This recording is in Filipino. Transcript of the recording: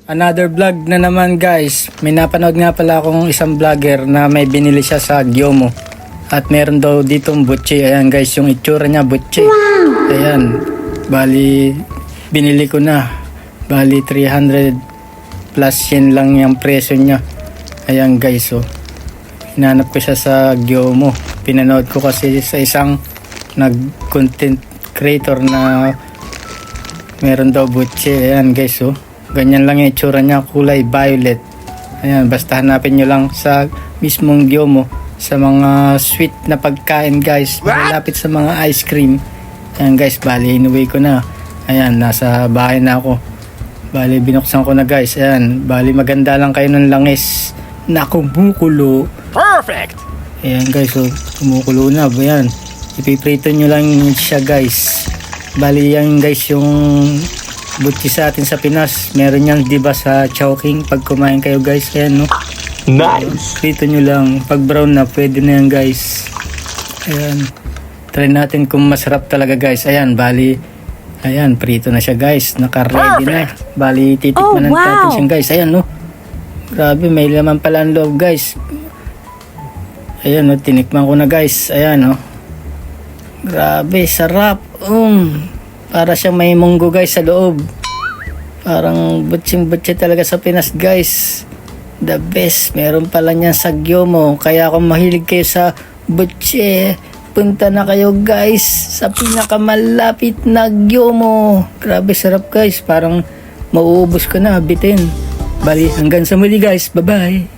Another vlog na naman guys. May napanood nga pala akong isang vlogger na may binili siya sa Gyomo. At meron daw ditong butchi. Ayan guys, yung itsura niya butchi. Wow. Ayan. Bali, binili ko na. Bali, 300 plus yen lang yung presyo niya. Ayan guys, oh. Hinanap ko siya sa Gyomo. Pinanood ko kasi sa isang nag-content creator na meron daw butchi. Ayan guys, oh. Ganyan lang yung itsura niya, kulay violet. Ayan, basta hanapin nyo lang sa mismong Gyomo. Sa mga sweet na pagkain guys. Malapit sa mga ice cream. Ayan guys, bali inuwi ko na. Ayan, nasa bahay na ako. Bali binuksan ko na guys. Ayan, bali maganda lang kayo ng langis na kumukulo. Perfect! Ayan guys, so kumukulo na. Ayan, ipiprito nyo lang siya guys. Bali yan guys yung butchi sa atin sa Pinas. Meron yan diba sa Chowking pag kumain kayo guys. Ayan no. Nice! Prito nyo lang. Pag brown na pwede na yan guys. Ayan. Try natin kung masarap talaga guys. Ayan bali. Ayan prito na siya guys. Naka-ready na. Bali titikman natin siya guys. Ayan no. Grabe may laman pala ang loob guys. Ayan no. Tinikman ko na guys. Ayan no. Grabe sarap. Para siyang may munggo guys sa loob. Parang butching-butchi talaga sa Pinas guys. The best. Meron pala niyan sa Gyomo. Kaya kung mahilig kayo sa butchi, punta na kayo guys sa pinakamalapit na Gyomo. Grabe sarap guys. Parang mauubos ko na bitin. Bali hanggang sa muli guys. Bye bye.